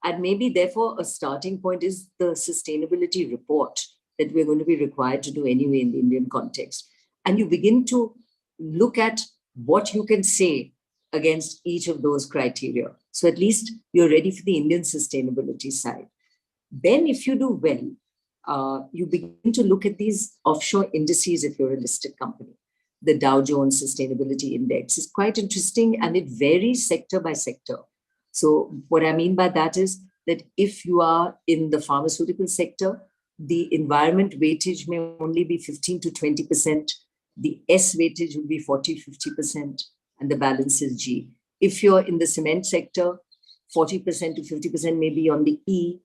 And maybe therefore a starting point is the sustainability report that we're going to be required to do anyway in the Indian context. And you begin to look at what you can say against each of those criteria. So at least you're ready for the Indian sustainability side. Then if you do well, you begin to look at these offshore indices if you're a listed company. The Dow Jones Sustainability Index is quite interesting, and it varies sector by sector. So what I mean by that is that if you are in the pharmaceutical sector, the environment weightage may only be 15 to 20%. The S weightage will be 40, 50%, and the balance is G. If you're in the cement sector, 40% to 50% maybe on the E,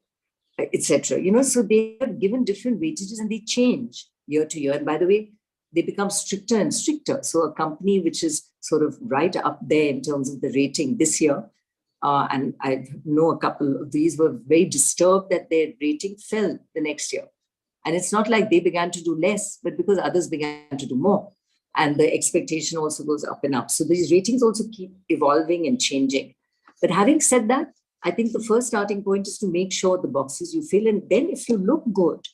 etc. So they are given different weightages and they change year to year. And by the way, they become stricter and stricter. So a company which is sort of right up there in terms of the rating this year, and I know a couple of these were very disturbed that their rating fell the next year. And it's not like they began to do less, but because others began to do more. And the expectation also goes up and up. So these ratings also keep evolving and changing. But having said that, I think the first starting point is to make sure the boxes you fill. And then if you look good,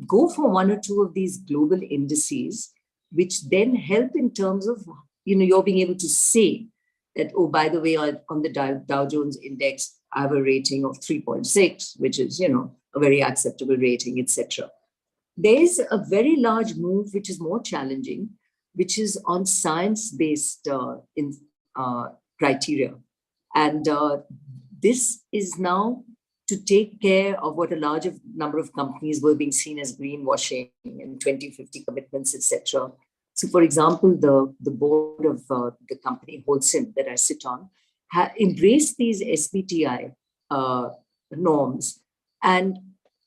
go for one or two of these global indices, which then help in terms of, you're being able to say that, oh, by the way, on the Dow Jones index, I have a rating of 3.6, which is, a very acceptable rating, etc. There is a very large move, which is more challenging, which is on science-based criteria. And this is now to take care of what a large number of companies were being seen as greenwashing and 2050 commitments, etc. So, for example, the board of the company Holcim that I sit on embraced these SBTi norms and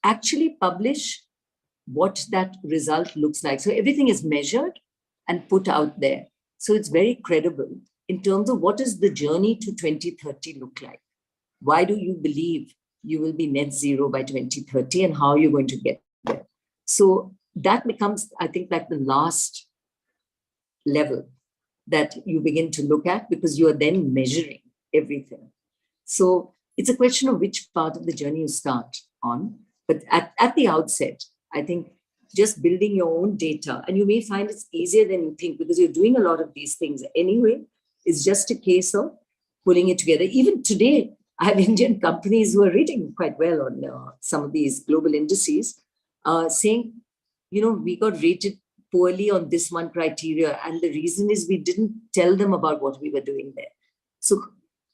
actually publish what that result looks like. So everything is measured and put out there. So it's very credible in terms of what does the journey to 2030 look like? Why do you believe you will be net zero by 2030 and how are you going to get there? So that becomes, I think, like the last level that you begin to look at because you are then measuring everything. So it's a question of which part of the journey you start on. But at the outset, I think just building your own data, and you may find it's easier than you think because you're doing a lot of these things anyway. It's just a case of pulling it together. Even today, I have Indian companies who are rating quite well on some of these global indices, saying, we got rated poorly on this one criteria. And the reason is we didn't tell them about what we were doing there. So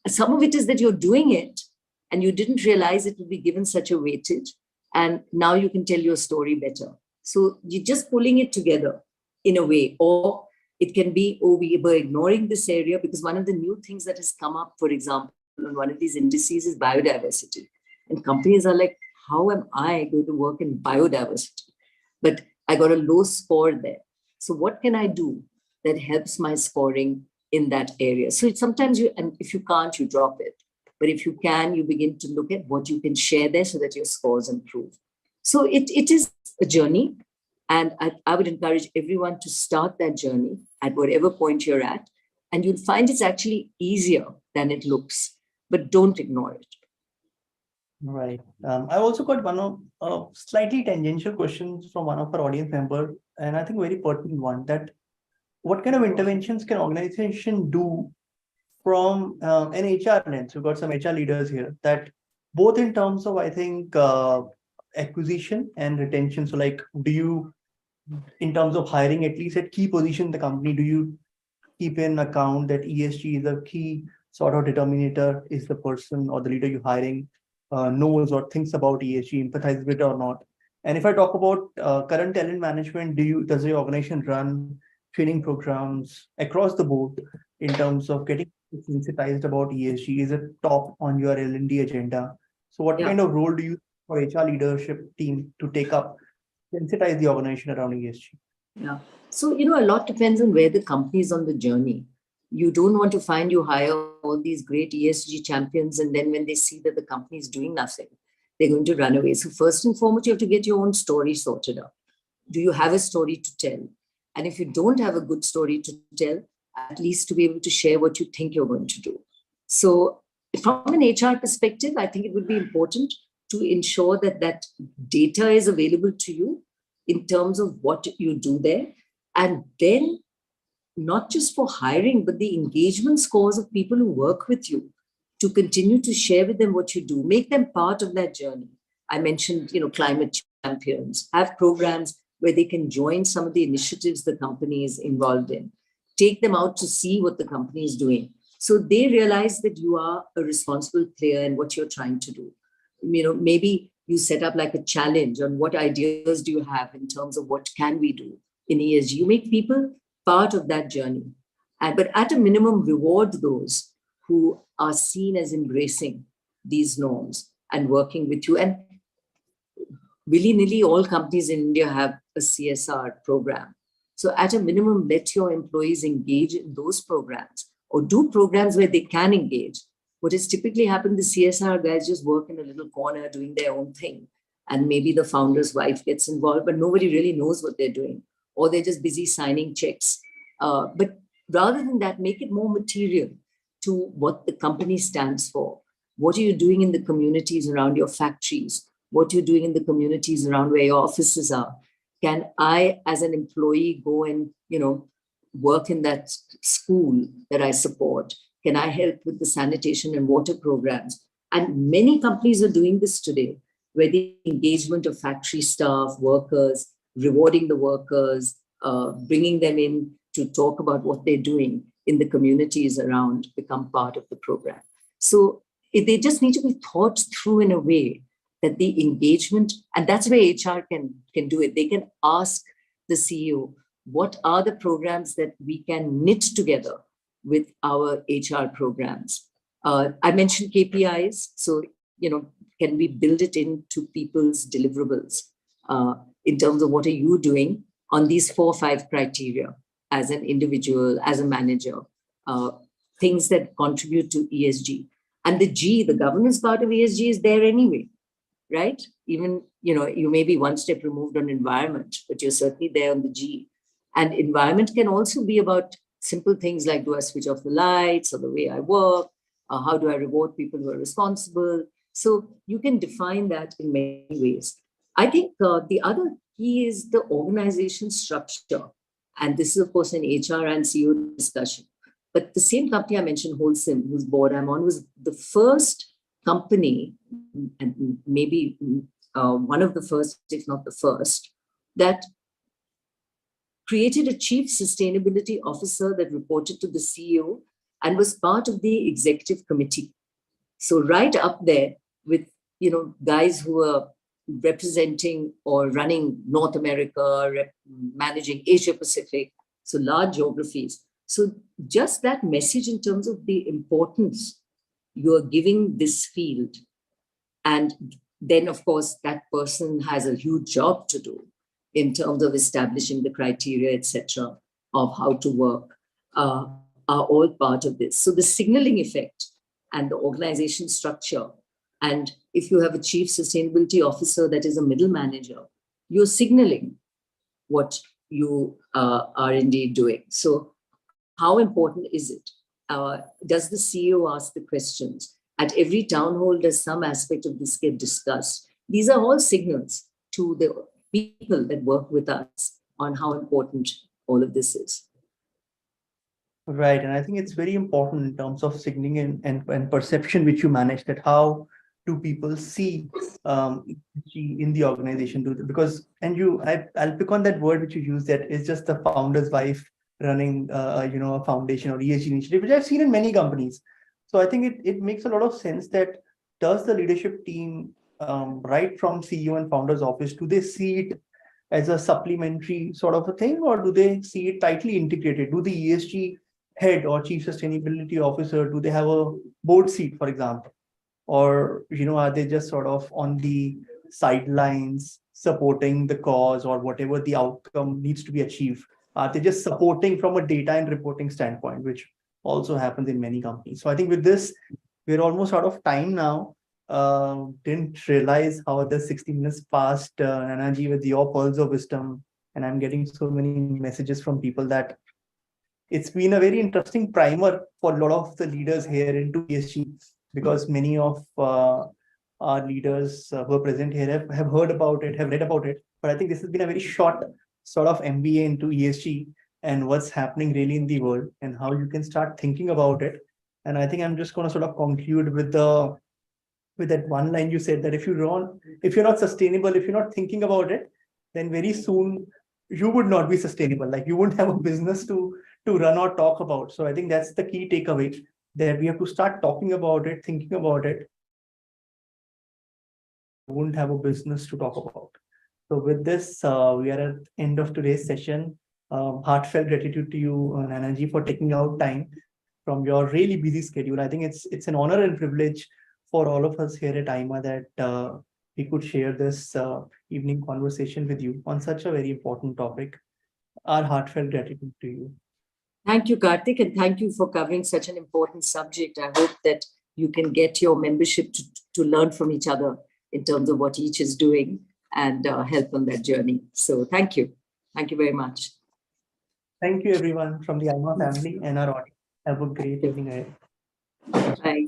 some of it is that you're doing it and you didn't realize it would be given such a weightage. And now you can tell your story better. So you're just pulling it together in a way. Or it can be, oh, we were ignoring this area because one of the new things that has come up, for example, on one of these indices is biodiversity. And companies are like, how am I going to work in biodiversity? But I got a low score there. So what can I do that helps my scoring in that area? So it's sometimes and if you can't, you drop it. But if you can, you begin to look at what you can share there so that your scores improve. So it is a journey. And I would encourage everyone to start that journey at whatever point you're at. And you'll find it's actually easier than it looks, but don't ignore it. Right. I also got one of slightly tangential questions from one of our audience members, and I think very pertinent one, that what kind of interventions can organization do from an HR lens? We've got some HR leaders here, that both in terms of, I think, acquisition and retention. So like, do you, in terms of hiring, at least at key position in the company, do you keep in account that ESG is a key sort of determinator? Is the person or the leader you're hiring knows or thinks about ESG, empathizes with it or not? And if I talk about current talent management, does your organization run training programs across the board in terms of getting sensitized about ESG? Is it top on your L&D agenda? So what kind of role do you for HR leadership team to take up, sensitize the organization around ESG? Yeah. So, a lot depends on where the company is on the journey. You don't want to you hire all these great ESG champions, and then when they see that the company is doing nothing, they're going to run away. So first and foremost, you have to get your own story sorted out. Do you have a story to tell? And if you don't have a good story to tell, at least to be able to share what you think you're going to do. So from an HR perspective, I think it would be important to ensure that that data is available to you in terms of what you do there. And then not just for hiring, but the engagement scores of people who work with you, to continue to share with them what you do, make them part of that journey. I mentioned, climate champions, have programs where they can join some of the initiatives the company is involved in, take them out to see what the company is doing. So they realize that you are a responsible player in what you're trying to do. Maybe you set up like a challenge on what ideas do you have in terms of what can we do in ESG. You make people part of that journey, but at a minimum, reward those who are seen as embracing these norms and working with you. And willy-nilly, all companies in India have a CSR program. So at a minimum, let your employees engage in those programs or do programs where they can engage. What has typically happened, the CSR guys just work in a little corner doing their own thing. And maybe the founder's wife gets involved, but nobody really knows what they're doing. Or they're just busy signing checks. But rather than that, make it more material to what the company stands for. What are you doing in the communities around your factories? What you're doing in the communities around where your offices are? Can I, as an employee, go and work in that school that I support? Can I help with the sanitation and water programs? And many companies are doing this today, where the engagement of factory staff, workers, rewarding the workers, bringing them in to talk about what they're doing in the communities around become part of the program. So they just need to be thought through in a way that the engagement, and that's where HR can do it. They can ask the CEO, what are the programs that we can knit together with our HR programs? I mentioned KPIs. So, can we build it into people's deliverables in terms of what are you doing on these 4 or 5 criteria as an individual, as a manager, things that contribute to ESG. And the G, the governance part of ESG is there anyway, right? Even, you may be one step removed on environment, but you're certainly there on the G. And environment can also be about simple things like, do I switch off the lights or the way I work? How do I reward people who are responsible? So you can define that in many ways. I think the other key is the organization structure. And this is, of course, an HR and CEO discussion. But the same company I mentioned, Wholesome, whose board I'm on, was the first company, and maybe one of the first, if not the first, that created a chief sustainability officer that reported to the CEO and was part of the executive committee. So right up there with, guys who are representing or running North America, managing Asia Pacific, so large geographies. So just that message in terms of the importance you're giving this field. And then, of course, that person has a huge job to do in terms of establishing the criteria, etc., of how to work, are all part of this. So the signaling effect and the organization structure, and if you have a chief sustainability officer that is a middle manager, you're signaling what you are indeed doing. So how important is it? Does the CEO ask the questions? At every town hall, does some aspect of this get discussed? These are all signals to the people that work with us on how important all of this is. Right. And I think it's very important in terms of signaling and perception, which you manage, that how do people see in the organization? Because I'll pick on that word which you use, that is just the founder's wife running a foundation or ESG initiative, which I've seen in many companies. So I think it makes a lot of sense that does the leadership team, right from CEO and founder's office, do they see it as a supplementary sort of a thing, or do they see it tightly integrated? Do the ESG head or chief sustainability officer, do they have a board seat, for example? Or, are they just sort of on the sidelines supporting the cause or whatever the outcome needs to be achieved? Are they just supporting from a data and reporting standpoint, which also happens in many companies? So I think with this, we're almost out of time now. Didn't realize how the 60 minutes passed, Nanaji, with your pearls of wisdom. And I'm getting so many messages from people that it's been a very interesting primer for a lot of the leaders here into ESG, because many of our leaders who are present here have heard about it, have read about it. But I think this has been a very short sort of MBA into ESG and what's happening really in the world and how you can start thinking about it. And I think I'm just going to sort of conclude with that one line you said, that if you're not sustainable, if you're not thinking about it, then very soon you would not be sustainable. Like you wouldn't have a business to run or talk about. So I think that's the key takeaway, that we have to start talking about it, thinking about it. We wouldn't have a business to talk about. So with this, we are at the end of today's session. Heartfelt gratitude to you, Nanaji, for taking out time from your really busy schedule. I think it's an honor and privilege for all of us here at IMA that we could share this evening conversation with you on such a very important topic. Our heartfelt gratitude to you. Thank you, Karthik, and thank you for covering such an important subject. I hope that you can get your membership to learn from each other in terms of what each is doing and help on that journey. So thank you. Thank you very much. Thank you, everyone from the IMA family and our audience. Have a great evening ahead. Bye.